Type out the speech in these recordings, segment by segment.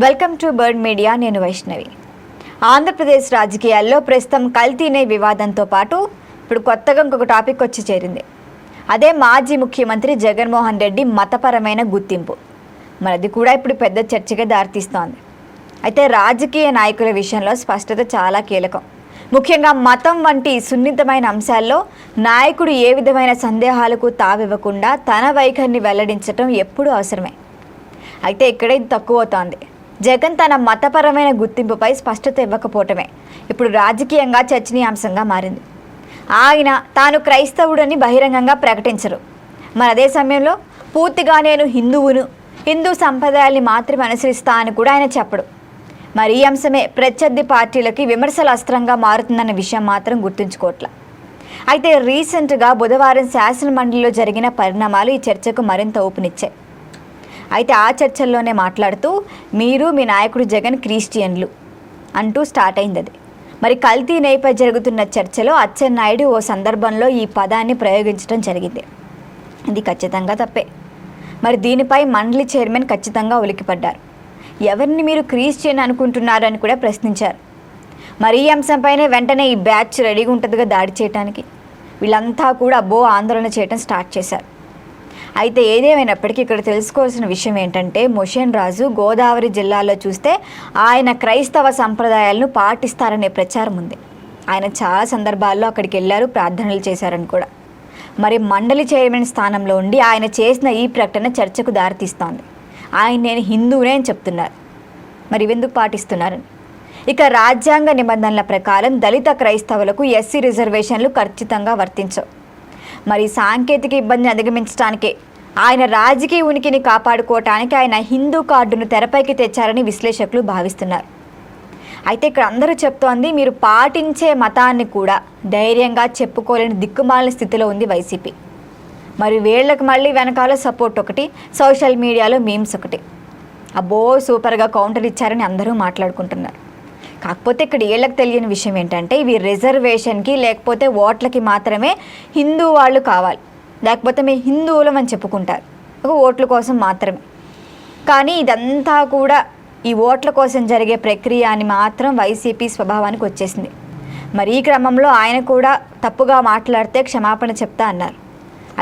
Welcome to bird media. నేను వైష్ణవి. ఆంధ్రప్రదేశ్ రాజకీయాల్లో ప్రస్తుతం కల్తీనే వివాదంతో పాటు ఇప్పుడు కొత్తగా ఇంకొక టాపిక్ వచ్చి చేరింది. అదే మాజీ ముఖ్యమంత్రి జగన్మోహన్ రెడ్డి మతపరమైన గుర్తింపు. మరి అది కూడా ఇప్పుడు పెద్ద చర్చగా దారితీస్తోంది. అయితే రాజకీయ నాయకుల విషయంలో స్పష్టత చాలా కీలకం. ముఖ్యంగా మతం వంటి సున్నితమైన అంశాల్లో నాయకుడు ఏ విధమైన సందేహాలకు తావివ్వకుండా తన వైఖరిని వెల్లడించడం ఎప్పుడూ అవసరమే. అయితే ఇక్కడ ఇది తక్కువ అవుతోంది. జగన్ తన మతపరమైన గుర్తింపుపై స్పష్టత ఇవ్వకపోవటమే ఇప్పుడు రాజకీయంగా చర్చనీయాంశంగా మారింది. ఆయన తాను క్రైస్తవుడని బహిరంగంగా ప్రకటించరు. మరి అదే సమయంలో పూర్తిగా నేను హిందువును, హిందూ సంప్రదాయాల్ని మాత్రమే అనుసరిస్తా అని కూడా ఆయన చెప్పడు. మరి ఈ అంశమే ప్రత్యర్థి పార్టీలకి విమర్శల అస్త్రంగా మారుతుందన్న విషయం మాత్రం గుర్తుంచుకోవట్ల. అయితే రీసెంట్గా బుధవారం శాసనమండలిలో జరిగిన పరిణామాలు ఈ చర్చకు మరింత ఊపునిచ్చాయి. అయితే ఆ చర్చల్లోనే మాట్లాడుతూ మీరు మీ నాయకుడు జగన్ క్రిస్టియన్లు అంటూ స్టార్ట్ అయింది అది. మరి కల్తీ నేపై జరుగుతున్న చర్చలో అచ్చెన్నాయుడు ఓ సందర్భంలో ఈ పదాన్ని ప్రయోగించడం జరిగింది. ఇది ఖచ్చితంగా తప్పే. మరి దీనిపై మండలి చైర్మన్ ఖచ్చితంగా ఉలికిపడ్డారు. ఎవరిని మీరు క్రిస్టియన్ అనుకుంటున్నారని కూడా ప్రశ్నించారు. మరి ఈ అంశంపైనే వెంటనే ఈ బ్యాచ్ రెడీగా ఉంటుందిగా దాడి చేయడానికి. వీళ్ళంతా కూడా ఆందోళన చేయడం స్టార్ట్ చేశారు. అయితే ఏదేమైనప్పటికీ ఇక్కడ తెలుసుకోవాల్సిన విషయం ఏంటంటే, మోషన్ రాజు గోదావరి జిల్లాలో చూస్తే ఆయన క్రైస్తవ సంప్రదాయాలను పాటిస్తారనే ప్రచారం ఉంది. ఆయన చాలా సందర్భాల్లో అక్కడికి వెళ్ళారు, ప్రార్థనలు చేశారని కూడా. మరి మండలి చైర్మన్ స్థానంలో ఉండి ఆయన చేసిన ఈ ప్రకటన చర్చకు దారితీస్తోంది. ఆయన నేను హిందువునే అని చెప్తున్నారు. మరి ఇవెందుకు పాటిస్తున్నారని. ఇక రాజ్యాంగ నిబంధనల ప్రకారం దళిత క్రైస్తవులకు ఎస్సీ రిజర్వేషన్లు ఖచ్చితంగా వర్తించవు. మరి సాంకేతిక ఇబ్బందిని అధిగమించడానికే, ఆయన రాజకీయ ఉనికిని కాపాడుకోవటానికి ఆయన హిందూ కార్డును తెరపైకి తెచ్చారని విశ్లేషకులు భావిస్తున్నారు. అయితే ఇక్కడ అందరూ చెప్తోంది, మీరు పాటించే మతాన్ని కూడా ధైర్యంగా చెప్పుకోలేని దిక్కుమాలిన స్థితిలో ఉంది వైసీపీ. మరి వీళ్ళకి మళ్ళీ వెనకాల సపోర్ట్ ఒకటి, సోషల్ మీడియాలో మీమ్స్ ఒకటి. సూపర్గా కౌంటర్ ఇచ్చారని అందరూ మాట్లాడుకుంటున్నారు. కాకపోతే ఇక్కడ వీళ్ళకి తెలియని విషయం ఏంటంటే, ఇవి రిజర్వేషన్కి లేకపోతే ఓట్లకి మాత్రమే హిందూ వాళ్ళు కావాలి, లేకపోతే మేము హిందువులం అని చెప్పుకుంటారు, ఒక ఓట్ల కోసం మాత్రమే. కానీ ఇదంతా కూడా ఈ ఓట్ల కోసం జరిగే ప్రక్రియ అని మాత్రం వైసీపీ స్వభావానికి వచ్చేసింది. మరి ఈ క్రమంలో ఆయన కూడా తప్పుగా మాట్లాడితే క్షమాపణ చెప్తా అన్నారు.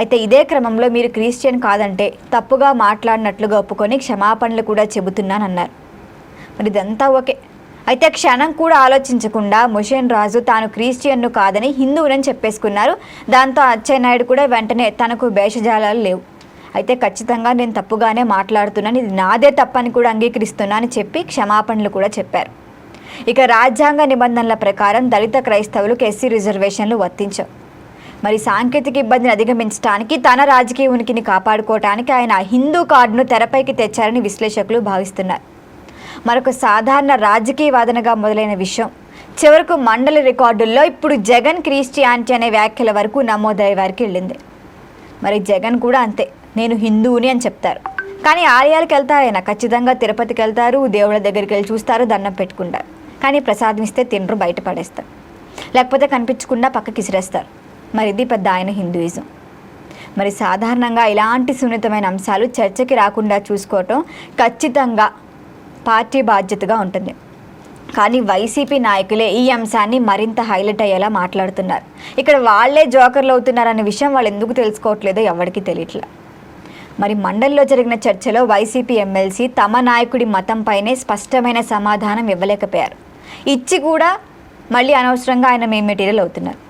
అయితే ఇదే క్రమంలో మీరు క్రిస్టియన్ కాదంటే తప్పుగా మాట్లాడినట్లుగా ఒప్పుకొని క్షమాపణలు కూడా చెబుతున్నానన్నారు. మరి ఇదంతా ఓకే. అయితే క్షణం కూడా ఆలోచించకుండా మోషన్ రాజు తాను క్రిస్టియన్ను కాదని హిందువులని చెప్పేసుకున్నారు. దాంతో అచ్చెన్నాయుడు కూడా వెంటనే తనకు భేషజాలాలు లేవు, అయితే ఖచ్చితంగా నేను తప్పుగానే మాట్లాడుతున్నాను, ఇది నాదే తప్పని కూడా అంగీకరిస్తున్నా అని చెప్పి క్షమాపణలు కూడా చెప్పారు. ఇక రాజ్యాంగ నిబంధనల ప్రకారం దళిత క్రైస్తవులకు ఎస్సీ రిజర్వేషన్లు వర్తించవు. మరి సాంకేతిక ఇబ్బందిని అధిగమించడానికి, తన రాజకీయ ఉనికిని కాపాడుకోవటానికి ఆయన హిందూ కార్డును తెరపైకి తెచ్చారని విశ్లేషకులు భావిస్తున్నారు. మరొక సాధారణ రాజకీయ వాదనగా మొదలైన విషయం చివరకు మండలి రికార్డుల్లో ఇప్పుడు జగన్ క్రిస్టియానిటీ అనే వ్యాఖ్యల వరకు నమోదయ్యే వారికి వెళ్ళింది. మరి జగన్ కూడా అంతే, నేను హిందువుని అని చెప్తారు. కానీ ఆలయాలకు వెళ్తారు ఆయన, ఖచ్చితంగా తిరుపతికి వెళ్తారు, దేవుళ్ళ దగ్గరికి వెళ్ళి చూస్తారు, దండం పెట్టుకుంటారు. కానీ ప్రసాదం ఇస్తే తినరు, బయట పడేస్తారు, లేకపోతే కనిపించకుండా పక్కకి ఇసిరేస్తారు. మరి ఇది పెద్ద ఆయన హిందూయిజం. మరి సాధారణంగా ఇలాంటి సున్నితమైన అంశాలు చర్చకి రాకుండా చూసుకోవటం ఖచ్చితంగా పార్టీ బాధ్యతగా ఉంటుంది. కానీ వైసీపీ నాయకులే ఈ అంశాన్ని మరింత హైలైట్ అయ్యేలా మాట్లాడుతున్నారు. ఇక్కడ వాళ్లే జోకర్లు అవుతున్నారనే విషయం వాళ్ళు ఎందుకు తెలుసుకోవట్లేదో ఎవరికి తెలియట్లే. మరి మండలిలో జరిగిన చర్చలో వైసీపీ ఎమ్మెల్సీ తమ నాయకుడి మతంపైనే స్పష్టమైన సమాధానం ఇవ్వలేకపోయారు. ఇచ్చి కూడా మళ్ళీ అనవసరంగా ఆయన మెటీరియల్ అవుతున్నారు.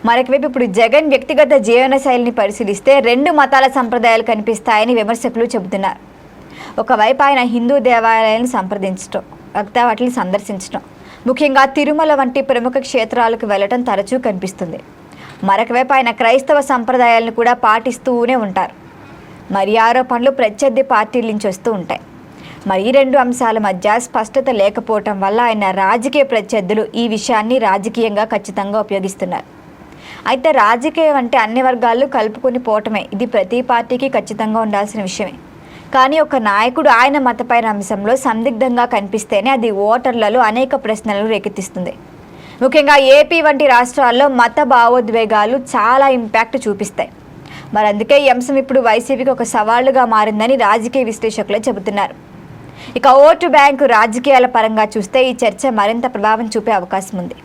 మరొకవైపు ఇప్పుడు జగన్ వ్యక్తిగత జీవన శైలిని పరిశీలిస్తే రెండు మతాల సంప్రదాయాలు కనిపిస్తాయని విమర్శకులు చెబుతున్నారు. ఒకవైపు ఆయన హిందూ దేవాలయాలను సంప్రదించడం, వాటిని సందర్శించడం, ముఖ్యంగా తిరుమల వంటి ప్రముఖ క్షేత్రాలకు వెళ్ళటం తరచూ కనిపిస్తుంది. మరొకవైపు ఆయన క్రైస్తవ సంప్రదాయాలను కూడా పాటిస్తూనే ఉంటారు. మరి ఆరోపణలు ప్రత్యర్థి పార్టీల నుంచి వస్తూ ఉంటాయి. మరి ఈ రెండు అంశాల మధ్య స్పష్టత లేకపోవటం వల్ల ఆయన రాజకీయ ప్రత్యర్థులు ఈ విషయాన్ని రాజకీయంగా ఖచ్చితంగా ఉపయోగిస్తున్నారు. అయితే రాజకీయం అంటే అన్ని వర్గాలు కలుపుకొని పోవటమే, ఇది ప్రతి పార్టీకి ఖచ్చితంగా ఉండాల్సిన విషయమే. కానీ ఒక నాయకుడు ఆయన మతపైన అంశంలో సందిగ్ధంగా కనిపిస్తేనే అది ఓటర్లలో అనేక ప్రశ్నలను రేకెత్తిస్తుంది. ముఖ్యంగా ఏపీ వంటి రాష్ట్రాల్లో మత భావోద్వేగాలు చాలా ఇంపాక్ట్ చూపిస్తాయి. మరి అందుకే ఈ అంశం ఇప్పుడు వైసీపీకి ఒక సవాళ్లుగా మారిందని రాజకీయ విశ్లేషకులు చెబుతున్నారు. ఇక ఓటు బ్యాంకు రాజకీయాల పరంగా చూస్తే ఈ చర్చ మరింత ప్రభావం చూపే అవకాశం ఉంది.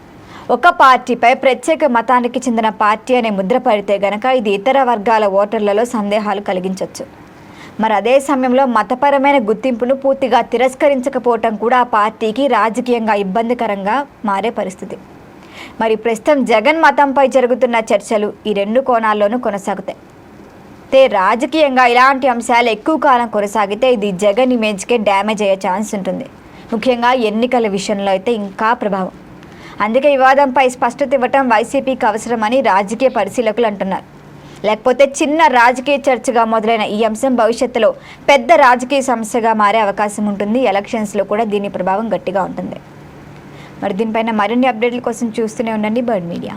ఒక పార్టీపై ప్రత్యేక మతానికి చెందిన పార్టీ అనే ముద్ర పడితే గనక ఇది ఇతర వర్గాల ఓటర్లలో సందేహాలు కలిగించవచ్చు. మరి అదే సమయంలో మతపరమైన గుర్తింపును పూర్తిగా తిరస్కరించకపోవటం కూడా ఆ పార్టీకి రాజకీయంగా ఇబ్బందికరంగా మారే పరిస్థితి. మరి ప్రస్తుతం జగన్ మతంపై జరుగుతున్న చర్చలు ఈ రెండు కోణాల్లోనూ కొనసాగుతాయి. రాజకీయంగా ఇలాంటి అంశాలు ఎక్కువ కాలం కొనసాగితే ఇది జగన్ ఇమేజ్కే డ్యామేజ్ అయ్యే ఛాన్స్ ఉంటుంది. ముఖ్యంగా ఎన్నికల విషయంలో అయితే ఇంకా ప్రభావం. అందుకే వివాదంపై స్పష్టత ఇవ్వటం వైసీపీకి అవసరమని రాజకీయ పరిశీలకులు అంటున్నారు. లేకపోతే చిన్న రాజకీయ చర్చగా మొదలైన ఈ అంశం భవిష్యత్తులో పెద్ద రాజకీయ సమస్యగా మారే అవకాశం ఉంటుంది. ఎలక్షన్స్లో కూడా దీని ప్రభావం గట్టిగా ఉంటుంది. మరి దీనిపైన మరిన్ని అప్డేట్ల కోసం చూస్తూనే ఉండండి బర్డ్ మీడియా.